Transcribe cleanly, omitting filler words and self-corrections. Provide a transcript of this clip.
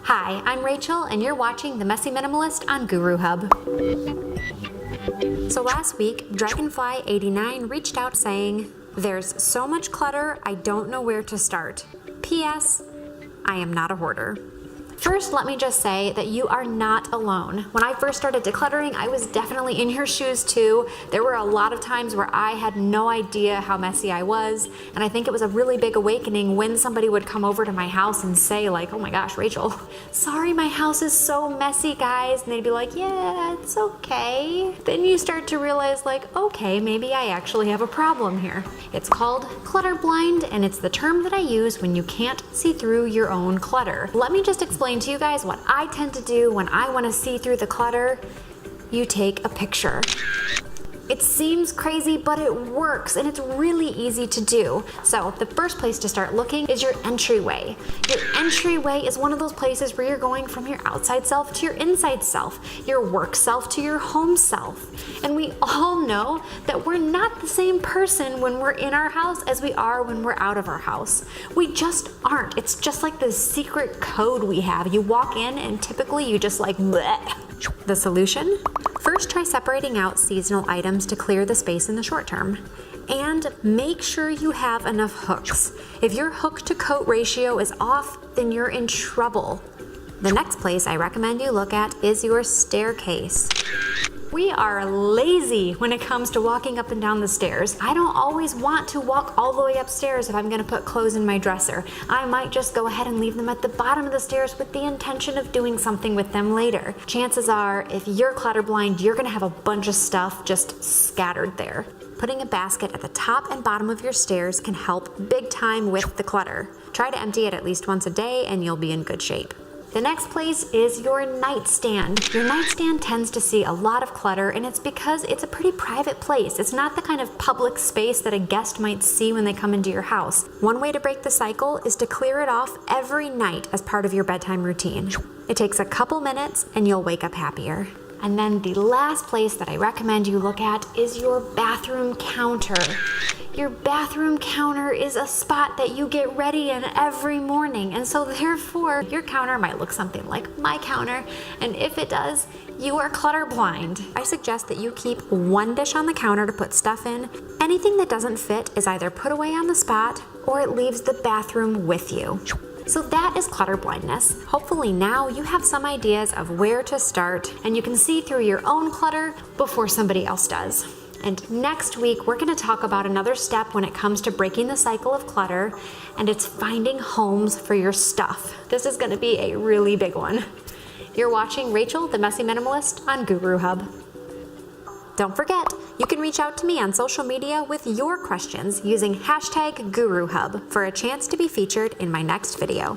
Hi, I'm Rachel, and you're watching The Messy Minimalist on Guru Hub. So last week, Dragonfly89 reached out saying, "There's so much clutter, I don't know where to start. P.S. I am not a hoarder." First, let me just say that you are not alone. When I first started decluttering, I was definitely in your shoes too. There were a lot of times where I had no idea how messy I was, and I think it was a really big awakening when somebody would come over to my house and say like, "Oh my gosh, Rachel, sorry my house is so messy, guys," and they'd be like, "Yeah, it's okay." Then you start to realize like, okay, maybe I actually have a problem here. It's called clutter blind, and it's the term that I use when you can't see through your own clutter. Let me just explain to you guys what I tend to do when I want to see through the clutter. You take a picture. It seems crazy, but it works, and it's really easy to do. So the first place to start looking is your entryway. Your entryway is one of those places where you're going from your outside self to your inside self, your work self to your home self. And we all know that we're not the same person when we're in our house as we are when we're out of our house. We just aren't. It's just like this secret code we have. You walk in and typically you just like bleh. The solution? First, try separating out seasonal items to clear the space in the short term. And make sure you have enough hooks. If your hook to coat ratio is off, then you're in trouble. The next place I recommend you look at is your staircase. We are lazy when it comes to walking up and down the stairs. I don't always want to walk all the way upstairs if I'm gonna put clothes in my dresser. I might just go ahead and leave them at the bottom of the stairs with the intention of doing something with them later. Chances are, if you're clutter blind, you're gonna have a bunch of stuff just scattered there. Putting a basket at the top and bottom of your stairs can help big time with the clutter. Try to empty it at least once a day and you'll be in good shape. The next place is your nightstand. Your nightstand tends to see a lot of clutter, and it's because it's a pretty private place. It's not the kind of public space that a guest might see when they come into your house. One way to break the cycle is to clear it off every night as part of your bedtime routine. It takes a couple minutes and you'll wake up happier. And then the last place that I recommend you look at is your bathroom counter. Your bathroom counter is a spot that you get ready in every morning, and so therefore your counter might look something like my counter, and if it does, you are clutter blind. I suggest that you keep one dish on the counter to put stuff in. Anything that doesn't fit is either put away on the spot or it leaves the bathroom with you. So that is clutter blindness. Hopefully now you have some ideas of where to start and you can see through your own clutter before somebody else does. And next week, we're gonna talk about another step when it comes to breaking the cycle of clutter, and it's finding homes for your stuff. This is gonna be a really big one. You're watching Rachel, the Messy Minimalist on Guru Hub. Don't forget, you can reach out to me on social media with your questions using #GuruHub for a chance to be featured in my next video.